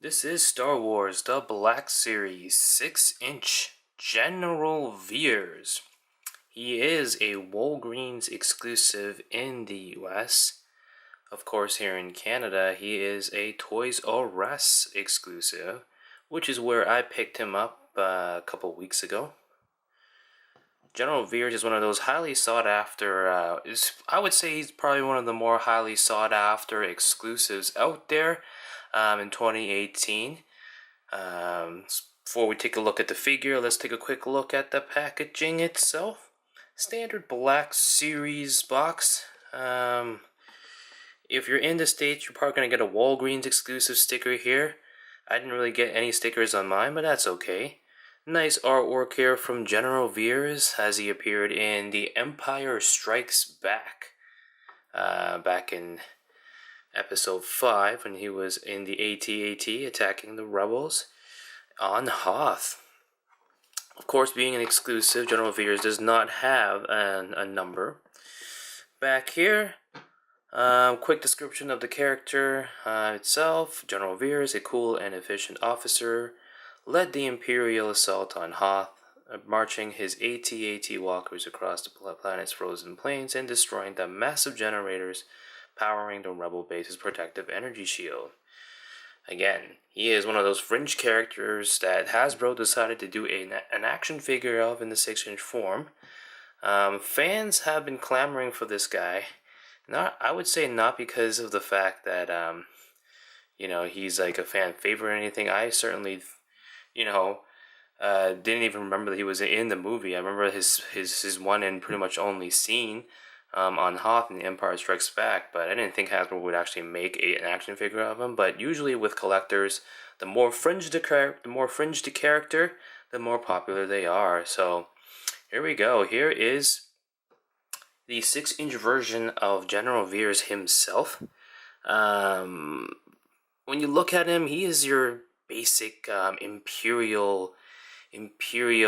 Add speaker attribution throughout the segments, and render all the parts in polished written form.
Speaker 1: This is Star Wars The Black Series 6-inch General Veers. He is a Walgreens exclusive in the US. Of course, here in Canada, he is a Toys R Us exclusive, which is where I picked him up a couple weeks ago. General Veers is one of those highly sought after, I would say he's probably one of the more highly sought after exclusives out there in 2018. Before we take a look at the figure, let's take a quick look at the packaging itself. Standard Black Series box. If you're in the States, you're probably going to get a Walgreens exclusive sticker here. I didn't really get any stickers on mine, but that's okay. Nice artwork here from General Veers as he appeared in The Empire Strikes Back. Back in Episode 5 when he was in the AT-AT attacking the rebels on Hoth. Of course, being an exclusive, General Veers does not have a number. Back here, quick description of the character itself. General Veers, a cool and efficient officer, led the Imperial assault on Hoth, marching his AT-AT walkers across the planet's frozen plains and destroying the massive generators powering the rebel base's protective energy shield. Again, he is one of those fringe characters that Hasbro decided to do an action figure of in the 6-inch form. Fans have been clamoring for this guy. I would say not because of the fact that he's like a fan favorite or anything. I certainly didn't even remember that he was in the movie. I remember his one and pretty much only scene on Hoth in The Empire Strikes Back, but I didn't think Hasbro would actually make an action figure of him. But usually with collectors, the more fringe the character, the more popular they are. So here we go. Here is the 6-inch version of General Veers himself. When you look at him, he is your basic Imperial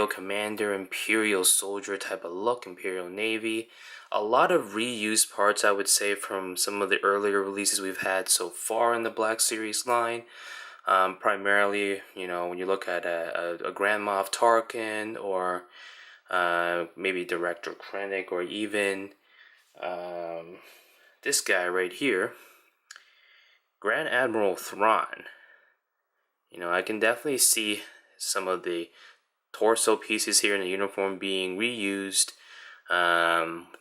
Speaker 1: commander, Imperial soldier type of look, Imperial Navy. A lot of reused parts, I would say, from some of the earlier releases we've had so far in the Black Series line. Primarily, when you look at a Grand Moff Tarkin, or maybe Director Krennic, or even this guy right here, Grand Admiral Thrawn. I can definitely see some of the torso pieces here in the uniform being reused,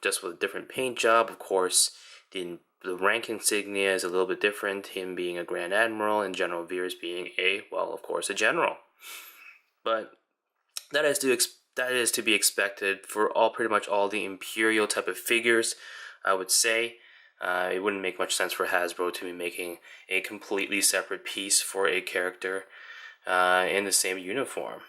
Speaker 1: just with a different paint job. Of course, the rank insignia is a little bit different, him being a Grand Admiral and General Veers being a general. But that is to be expected for pretty much all the Imperial type of figures, I would say. It wouldn't make much sense for Hasbro to be making a completely separate piece for a character in the same uniform.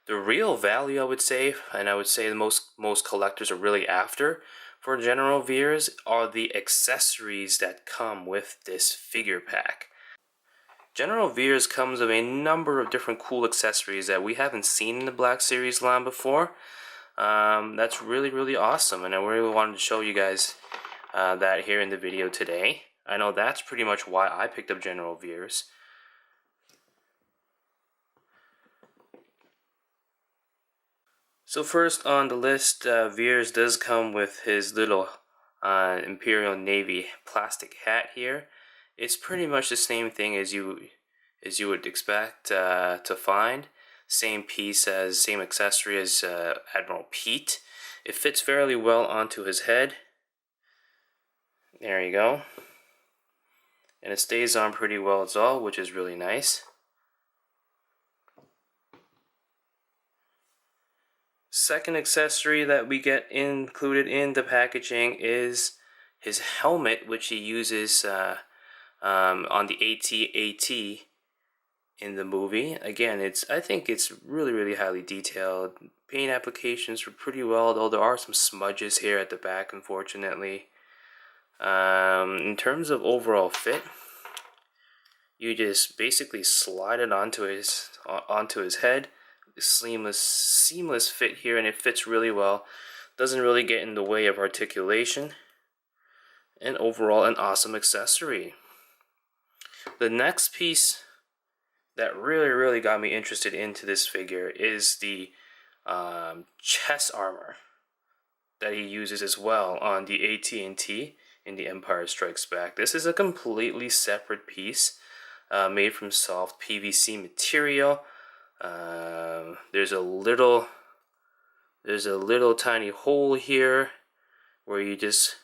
Speaker 1: The real value, I would say, and I would say the most collectors are really after for General Veers, are the accessories that come with this figure pack. General Veers comes with a number of different cool accessories that we haven't seen in the Black Series line before. That's really, really awesome, and I really wanted to show you guys that here in the video today. I know that's pretty much why I picked up General Veers. So first on the list, Veers does come with his little Imperial Navy plastic hat here. It's pretty much the same thing as you would expect to find. Same accessory as Admiral Pete. It fits fairly well onto his head. There you go. And it stays on pretty well as well, which is really nice. Second accessory that we get included in the packaging is his helmet, which he uses on the AT-AT in the movie. Again, I think it's really, really highly detailed. Paint applications are pretty well, though there are some smudges here at the back, unfortunately. In terms of overall fit, you just basically slide it onto his head. Seamless fit here, and it fits really well. Doesn't really get in the way of articulation, and overall an awesome accessory. The next piece that really got me interested into this figure is the chest armor that he uses as well on the AT&T in The Empire Strikes Back. This is a completely separate piece made from soft PVC material. There's a little tiny hole here where you just,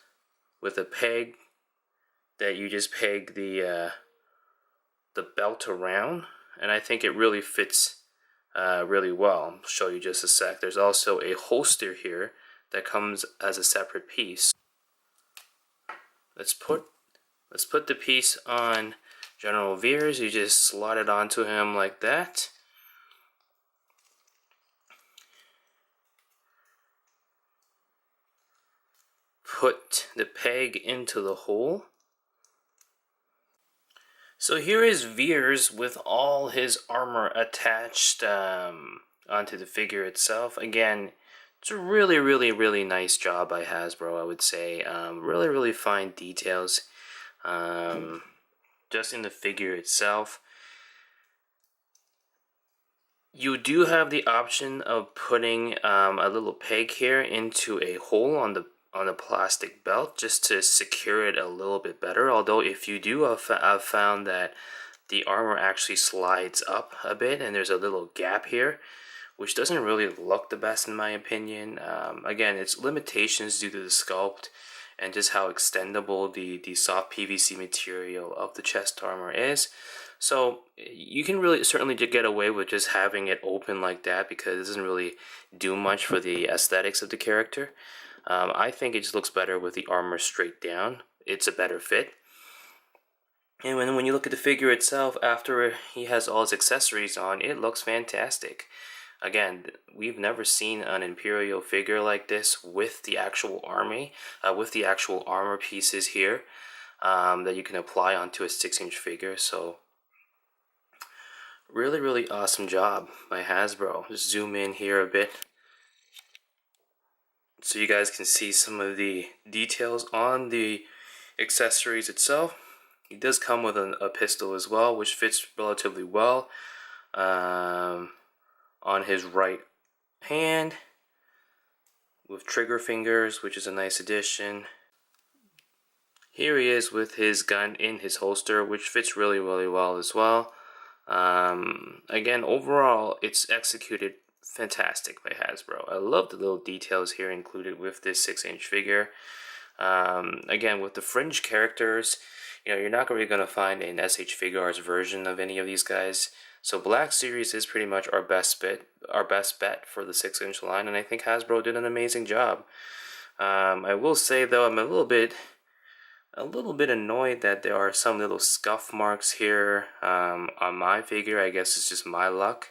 Speaker 1: with a peg, that you just peg the belt around, and I think it really fits really well. I'll show you just a sec. There's also a holster here that comes as a separate piece. Let's put the piece on General Veers. You just slot it onto him like that. Put the peg into the hole. So here is Veers with all his armor attached onto the figure itself. Again, it's a really nice job by Hasbro, I would say. Really fine details just in the figure itself. You do have the option of putting a little peg here into a hole on the plastic belt just to secure it a little bit better. Although if you do, I've found that the armor actually slides up a bit and there's a little gap here, which doesn't really look the best in my opinion. Again, it's limitations due to the sculpt and just how extendable the soft PVC material of the chest armor is. So you can really certainly get away with just having it open like that because it doesn't really do much for the aesthetics of the character. I think it just looks better with the armor straight down. It's a better fit. And when you look at the figure itself, after he has all his accessories on, it looks fantastic. Again, we've never seen an Imperial figure like this with the actual army, with the actual armor pieces here that you can apply onto a 6-inch figure. So really awesome job by Hasbro. Just zoom in here a bit so you guys can see some of the details on the accessories itself. He does come with a pistol as well, which fits relatively well on his right hand with trigger fingers, which is a nice addition. Here he is with his gun in his holster, which fits really well as well. Again, overall, it's executed fantastic by Hasbro. I love the little details here included with this 6-inch figure. Again, with the fringe characters, you're not really going to find an SH Figuarts version of any of these guys. So Black Series is pretty much our best bet for the 6-inch line, and I think Hasbro did an amazing job. I will say though, I'm a little bit annoyed that there are some little scuff marks here on my figure. I guess it's just my luck.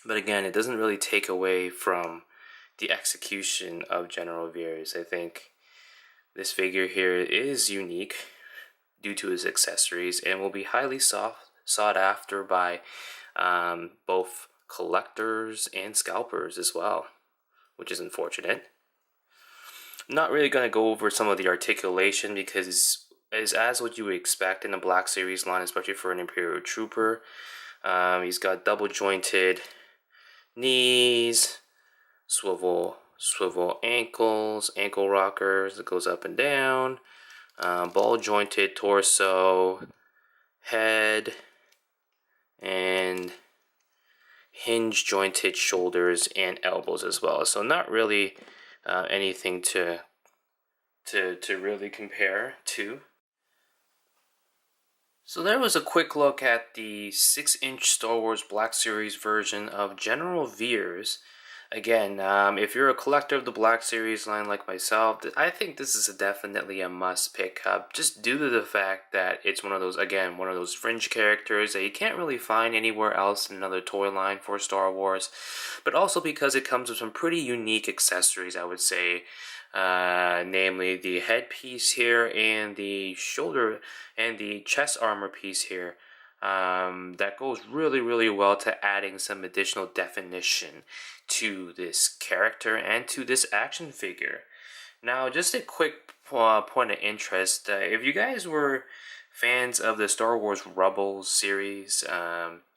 Speaker 1: But again, it doesn't really take away from the execution of General Veers. I think this figure here is unique due to his accessories and will be highly sought after by both collectors and scalpers as well, which is unfortunate. I'm not really going to go over some of the articulation because it's as what you would expect in a Black Series line, especially for an Imperial Trooper. He's got double jointed knees, swivel ankles, ankle rockers that goes up and down, ball jointed torso, head, and hinge jointed shoulders and elbows as well. So not really anything to really compare to. So there was a quick look at the 6-inch Star Wars Black Series version of General Veers. Again, if you're a collector of the Black Series line like myself, I think this is definitely a must pick up, just due to the fact that it's one of those fringe characters that you can't really find anywhere else in another toy line for Star Wars, but also because it comes with some pretty unique accessories, I would say, namely the headpiece here and the shoulder and the chest armor piece here. That goes really well to adding some additional definition to this character and to this action figure. Now, just a quick point of interest, if you guys were fans of the Star Wars Rebels series,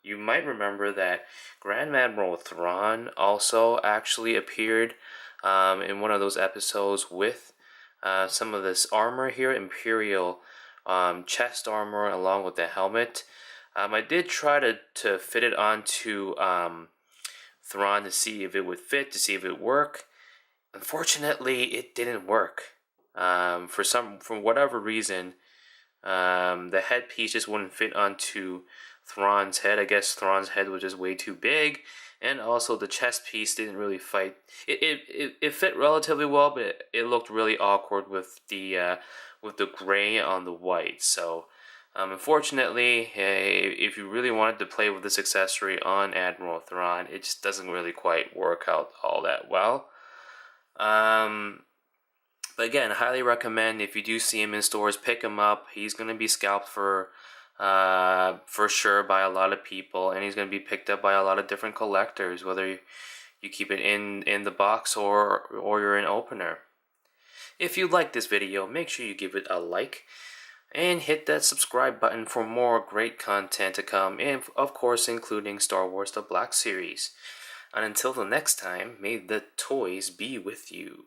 Speaker 1: you might remember that Grand Admiral Thrawn also actually appeared in one of those episodes with some of this armor here, Imperial chest armor along with the helmet. I did try to fit it onto Thrawn to see if it would fit, to see if it would work. Unfortunately, it didn't work. For whatever reason, the headpiece just wouldn't fit onto Thrawn's head. I guess Thrawn's head was just way too big, and also the chest piece didn't really fight. It fit relatively well, but it looked really awkward with the gray on the white. So, unfortunately, if you really wanted to play with this accessory on Admiral Thrawn, it just doesn't really quite work out all that well. But again, highly recommend if you do see him in stores, pick him up. He's going to be scalped for sure by a lot of people, and he's going to be picked up by a lot of different collectors, whether you keep it in the box or you're an opener. If you like this video, make sure you give it a like and hit that subscribe button for more great content to come, and of course including Star Wars The Black Series. And until the next time, may the toys be with you.